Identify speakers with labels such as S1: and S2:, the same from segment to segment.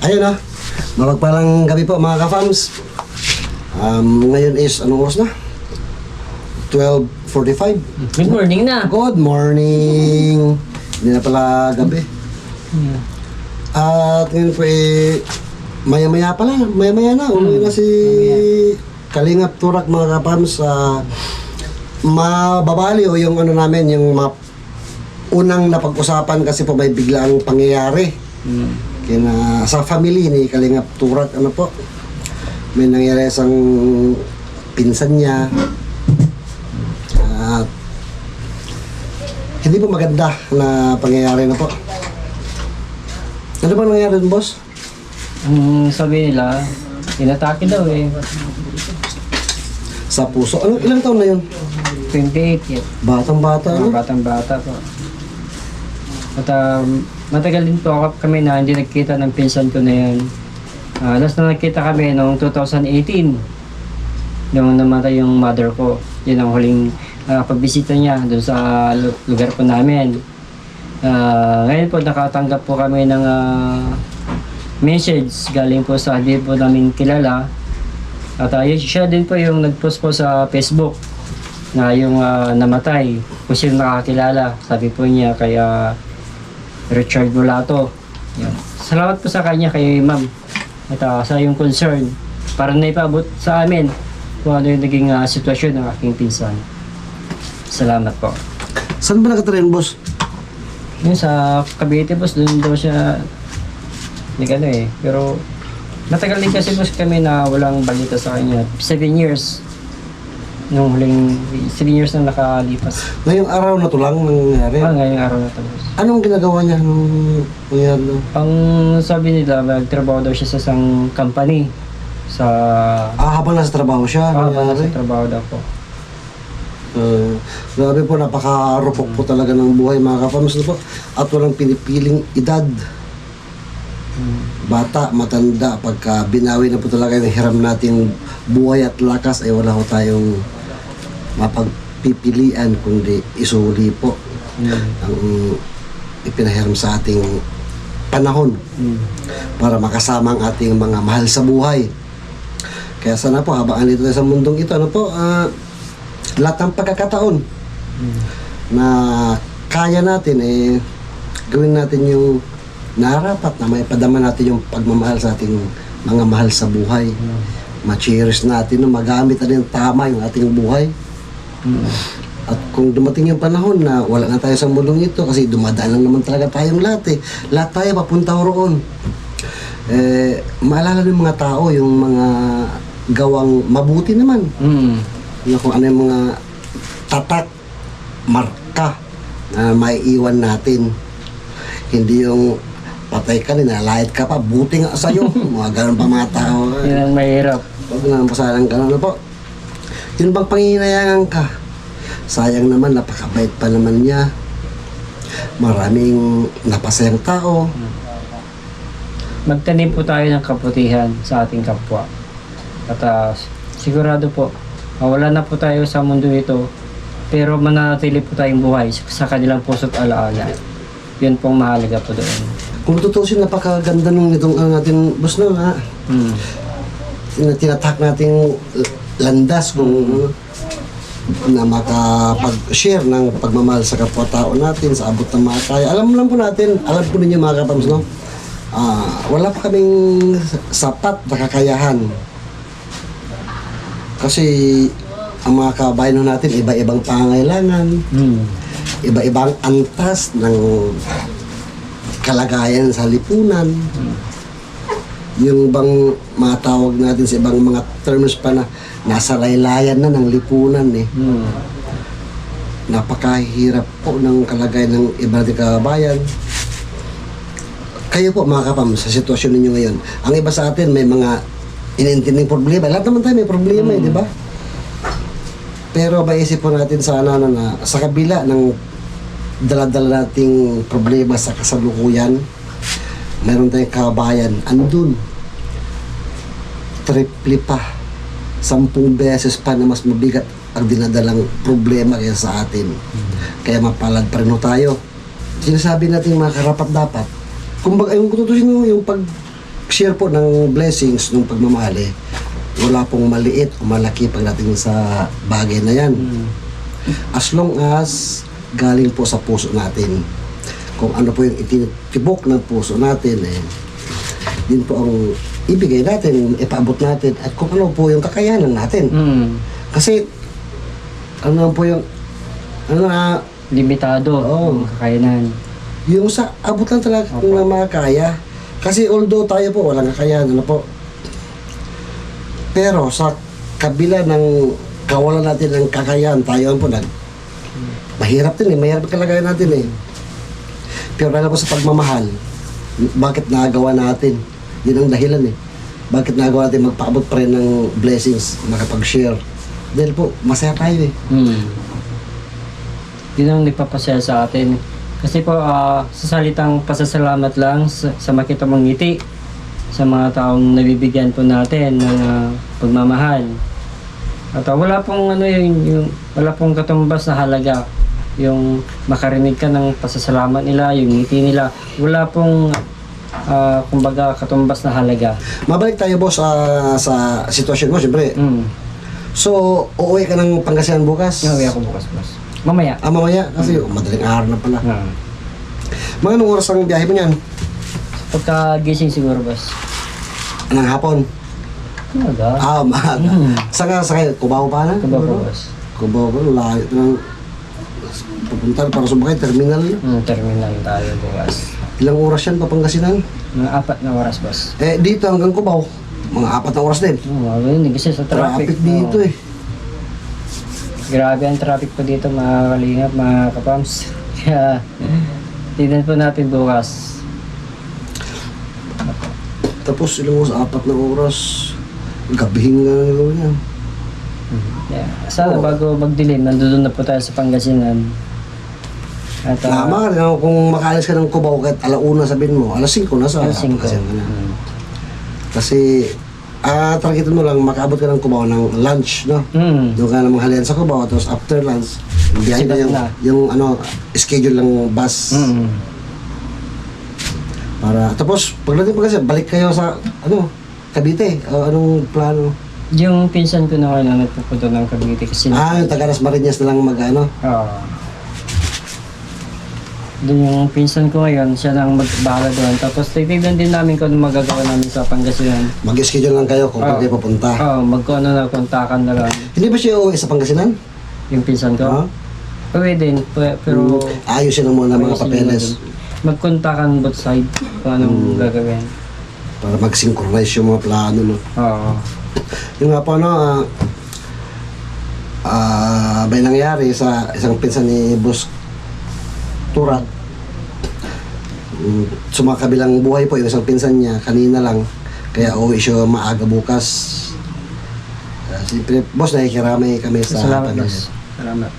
S1: Ayun na, mapagpalang gabi po mga ka-fams. Ngayon is, anong oras na? 12:45.
S2: Good morning na.
S1: Good morning! Hindi na pala gabi. At ngayon po maya-maya pala, maya-maya na. Umuwi na si Kalingap Turak mga ka-fams. Mababali o yung ano namin, yung unang napag-usapan kasi po may biglaang pangyayari. Kaya sa family ni Kalingap Turak, ano po, may nangyari isang pinsan niya. At hindi po maganda na pangyayari na po. Ano ba nangyari dun, boss?
S2: Sabi nila, inatake daw eh.
S1: Sa puso. Ano, ilang taon na yun?
S2: 28 yun.
S1: Batang-bata, ano?
S2: Batang-bata po. At matagal din po kami na hindi nagkita ng pinsan ko na yan. Last na nagkita kami noong 2018. Nung namatay yung mother ko. Yun ang huling pagbisita niya doon sa lugar po namin. Ngayon po nakatanggap po kami ng message galing po sa hindi po namin kilala. At siya din po yung nag-post po sa Facebook na yung namatay. Kung sino nakakilala. Sabi po niya kaya Richard Mulato. Yan. Salamat po sa kanya kay ma'am. At sa yung concern para naipaabot sa amin kung ano yung naging sitwasyon ng aking pinsan. Salamat po.
S1: Saan ba nakatira yun, boss?
S2: Yun sa Cavite boss, doon daw siya ano eh. Pero matagal din kasi boss kami na walang balita sa kanya. 7 years. Nung huling 7 years na nakalipas.
S1: Ngayong araw na to lang nangyari.
S2: Ngayong araw na to boss.
S1: Anong ginagawa niya nung nangyari na?
S2: Ang sabi nila, magtrabaho daw siya sa isang company. Sa...
S1: Habang nasa trabaho siya,
S2: habang
S1: nangyari?
S2: nasa trabaho daw po.
S1: Grabe po, napakarupok po talaga ng buhay mga kapams po. At walang pinipiling edad. Bata, matanda, pagka binawi na po talaga yung hiram nating buhay at lakas, ay wala ko tayong mapagpipilian kundi isuli po ang ipinahiram sa ating panahon para makasama ang ating mga mahal sa buhay. Kaya sana po, habang andito tayo sa mundong ito, ano po, lahat ng pagkakataon na kaya natin, gawin natin yung narapat na may padama natin yung pagmamahal sa ating mga mahal sa buhay. Ma-cherish natin, magamit na rin tama yung ating buhay. At kung dumating yung panahon na wala na tayo sa mundong ito, kasi dumadaan lang naman talaga tayong lahat lahat tayo papunta roon. Maalala ng mga tao yung mga gawang mabuti naman. Kung ano yung mga tatak, marka na maiiwan natin. Hindi yung patay ka, nilalait ka pa, buti nga sa'yo. Mga ganun pa mga tao.
S2: Yan ang mahirap.
S1: Huwag na pasalang ganun na po. Yun bang panginayangan ka? Sayang naman, napakabait pa naman niya. Maraming napasayang tao.
S2: Magtanim po tayo ng kabutihan sa ating kapwa. At sigurado po, wala na po tayo sa mundo ito, pero mananatili po tayong buhay sa kanilang puso't alaala. Yun pong mahalaga po doon.
S1: Kung tutusin, napakaganda nung itong natin, boss na nga. Tinatak nating landas kung na makapag-share ng pagmamahal sa kapwa-tao natin sa abot ng mga kaya. Alam lang po natin, alam po ninyo mga kapams, no? Wala pa kaming sapat na kakayahan. Kasi ang mga kabayan natin, iba-ibang pangangailangan, iba-ibang antas ng kalagayan sa lipunan. Yung bang matawag natin sa ibang mga terms pa na nasa laylayan na ng lipunan Napakahirap po ng kalagayan ng iba nating kabayan. Kayo po mga kapam, sa sitwasyon ninyo ngayon, ang iba sa atin may mga inintinding problema. Lahat naman tayo may problema, di ba? Pero maisip po natin sana na sa kabila ng dala-dala nating problema sa kasalukuyan, meron tayong kabayan, andun, triple pa, 10 beses pa na mas mabigat ang dinadalang problema kaysa sa atin. Kaya mapalad pa rin ho tayo. Sinasabi natin mga karapat-dapat, kumbaga yung kututusin mo yung pag-share po ng blessings, ng pagmamahal wala pong maliit o malaki pagdating sa bagay na yan. As long as galing po sa puso natin. Kung ano po yung itinitibok ng puso natin, yun po ang ibigay natin, ipaabot natin, at kung ano po yung kakayanan natin. Kasi, ano po yung,
S2: Limitado
S1: Oo.
S2: ang kakayanan.
S1: yung sa abot lang talaga
S2: Opo.
S1: ng mga kaya. Kasi although tayo po, walang kakayanan, ano po. Pero sa kabila ng kawalan natin ng kakayahan, tayo po mahirap din mahirap ang kalagayan natin Pero dahil po sa pagmamahal, bakit nagawa natin? Yun ang dahilan Bakit nagawa natin magpaabot pa rin ng blessings, makapag-share? Dahil po, masaya tayo
S2: Yun ang nagpapasaya sa atin. Kasi po, sa salitang pasasalamat lang sa makita mong ngiti sa mga taong nabibigyan po natin ng pagmamahal. At wala pong wala pong katumbas na halaga yung makarinig ka ng pasasalamat nila, yung ngiti nila. Wala pong kumbaga katumbas na halaga.
S1: Mabalik tayo boss sa sitwasyon mo, siyempre. So, uuwi ka ng Pangasinan bukas?
S2: Uwi ako bukas, boss. Mamaya.
S1: Mamaya? Kasi madaling araw na pala. Mga anong oras ang biyahe mo niyan?
S2: Pagka-gising siguro, boss.
S1: Anong hapon?
S2: Umaga.
S1: Maaga. Saka Cubao pa na?
S2: Kaba po, boss.
S1: Cubao pa, layo ng pupunta para sumakay, terminal.
S2: Terminal tayo bukas.
S1: Ilang oras yan, Pangasinan?
S2: Mga 4 na oras, boss.
S1: Dito hanggang Cubao, mga 4 na oras din.
S2: Yun, kasi sa traffic.
S1: Traffic dito
S2: Grabe ang traffic po dito, mga kalingap, mga kapams. Kaya, tignan po natin bukas.
S1: Tapos ilang oras, 4 na oras. Gabing nga na gawin yan.
S2: Yeah. Sana bago magdilim, nandun na po tayo sa Pangasinan. At,
S1: Tama ka rin, kung makaalis ka ng Cubao kahit alauna sabihin mo, alas 5 na sa
S2: alas 5.
S1: Pangasinan ka na. Kasi, targetin mo lang, makaabot ka ng Cubao ng lunch, no? Doon ka na manghalian sa Cubao, tapos after lunch, biyahe na
S2: Sibat na.
S1: yung schedule ng bus. Tapos, pagdating pa kasi, balik kayo sa, Cavite, o anong plano?
S2: Yung pinsan ko na ngayon nagpupunta ng Cavite kasi...
S1: Yung taga Marinas na lang
S2: Doon yung pinsan ko ngayon, siya nang magbahala doon. Tapos titignan din namin kung ano magagawa namin sa Pangasinan.
S1: Mag-schedule lang kayo kung pwede pupunta.
S2: Magkano na kontakan na lang.
S1: Hindi ba siya uuwi sa Pangasinan?
S2: Yung pinsan ko? Pwede din, pero...
S1: Ayusin na muna mga
S2: ayusin
S1: papeles.
S2: muna doon. Magkontakan both side kung anong gagawin.
S1: Para mag-synchronize yung mga plano, no? Yung nga po, may nangyari sa isang pinsan ni Boss Turat. Sumakabilang buhay po yung isang pinsan niya, kanina lang. Kaya uwi siya maaga bukas. Siyempre, boss, nakikiramay kami sa
S2: Salamat,
S1: pamilya.
S2: boss. Salamat.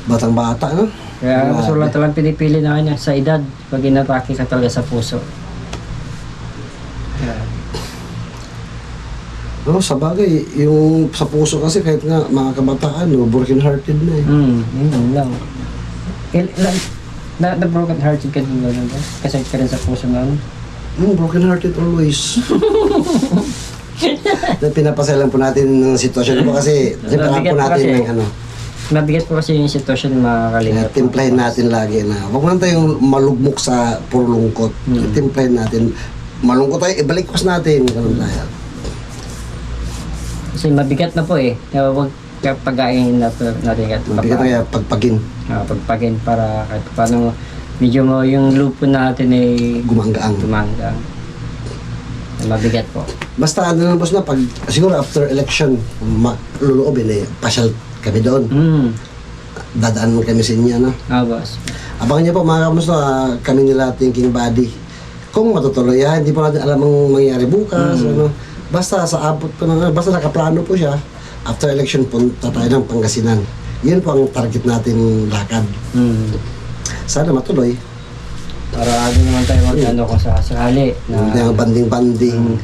S1: Batang-bata, no?
S2: Kaya gusto lang talang pinipili na kanya sa edad pag inatake ka talaga sa puso.
S1: Sa bagay, yung sa puso kasi kahit nga mga kabataan, broken hearted na
S2: Yun lang. Na-broken hearted ka din gano'n ba? Kasi ka rin sa puso na
S1: broken hearted always. Pinapasalan po natin ng sitwasyon po kasi siyempre po natin ng
S2: Mabigat po kasi yung sitwasyon ng mga kalingap.
S1: timplahin natin lagi na huwag lang tayong malugmok sa puro lungkot. Timplahin natin, malungkot tayo, ibalik ko natin. Ganun tayo.
S2: Kasi mabigat na po Kaya huwag pag-ain natin
S1: Mabigat na kaya pagpagin.
S2: Pagpagin para kahit paano medyo mo yung lupo natin ay
S1: Gumanggaang.
S2: gumangga. Mabigat po.
S1: Basta lang boss na pag siguro after election, luluobin pasyal kami doon. Dadaan mo kami sa inyo, no?
S2: Boss.
S1: Abangan niyo po mga kamusta, kami nila Thinking Body. Kung matutuloy yan, hindi po natin alam ang mangyayari bukas, Basta sa abot po basta nakaplano po siya, after election punta tayo ng Pangasinan. Yun po ang target natin lakad. Sana matuloy.
S2: Para naman tayo mag-ano kung sakali
S1: Hindi ang banding-banding.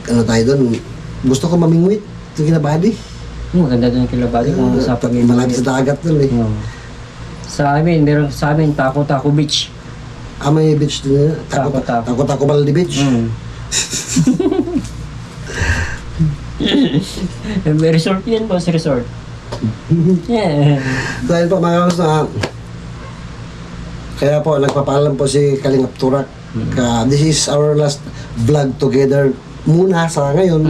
S1: Tayo doon. Gusto ko mamingwit. Ito kinabady.
S2: Maganda doon yung kilabati kung sa
S1: Malapit sa dagat doon
S2: Sa amin, meron sa amin Taco Beach.
S1: may beach din.
S2: Tako-tako.
S1: Tako-tako Balde Beach.
S2: Resort yan, boss, resort. Yeah.
S1: Dahil po mga kamus na kaya po nagpapaalam po si Kalingap Turak. This is our last vlog together muna sa ngayon.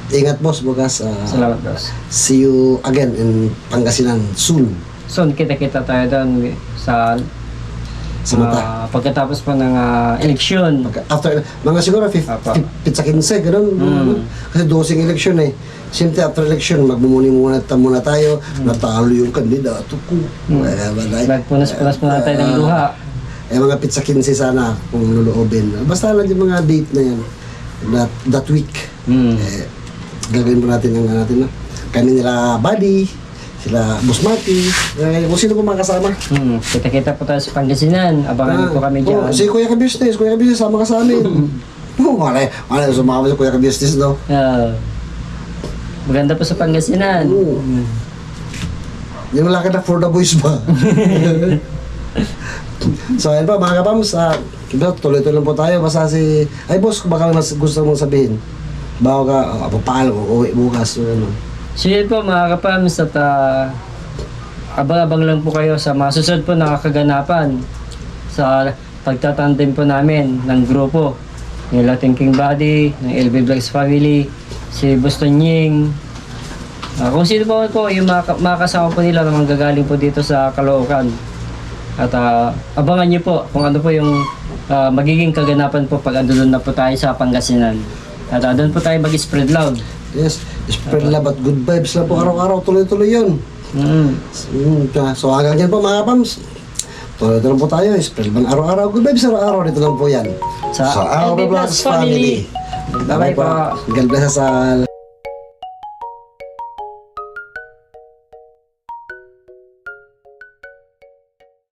S1: Ingat boss bukas.
S2: Salamat, boss.
S1: See you again in Pangasinan soon.
S2: So, kita-kita tayo doon sa
S1: Mata.
S2: pagkatapos po ng eleksyon.
S1: After, mga siguro
S2: Apa.
S1: pizza 15, ganun. Kasi dosing election eh. Siyempre after election, magmumuni-muna tayo, natalo yung kandidato ko.
S2: Nagpunas-punas muna tayo ng luha.
S1: Mga pizza 15 sana kung luluobin. Basta lang yung mga date na yan. That week. Gagawin po natin ang natin. Kami nila Buddy, sila Boss Marty, kung sino po mga kasama.
S2: Kita-kita po tayo sa Pangasinan. Abangan niyo po kami dyan.
S1: Si Kuya Ka Business, sama ka sa amin. Wala, sumama si Kuya Ka Business, no?
S2: Maganda po sa Pangasinan.
S1: Yung laki na for the boys ba? So, ayun pa, mga kapams, tuloy-tuloy lang po tayo. Basta si, ay boss, baka mas gusto mong sabihin. Bago ka, papaalam ko, uwi bukas. Ano.
S2: So yun po mga kapams at abang-abang lang po kayo sa mga susunod po na kaganapan sa pagtatandem po namin ng grupo. Yung Latin King Body, ng LB Vlogs Family, si Boston Ying. Kung sino po yung mga kasama po nila na manggagaling po dito sa Caloocan. At abangan nyo po kung ano po yung magiging kaganapan po pag andun na po tayo sa Pangasinan. At doon po tayo mag-spread love.
S1: Yes, spread love at good vibes lang po araw-araw, tuloy-tuloy yun. So hanggang dyan po mga kapams. Tuloy-tuloy po tayo, spread bang araw-araw, good vibes araw-araw, dito lang po yan.
S2: Sa LB Vlogs Family. Bye-bye po.
S1: God bless us all.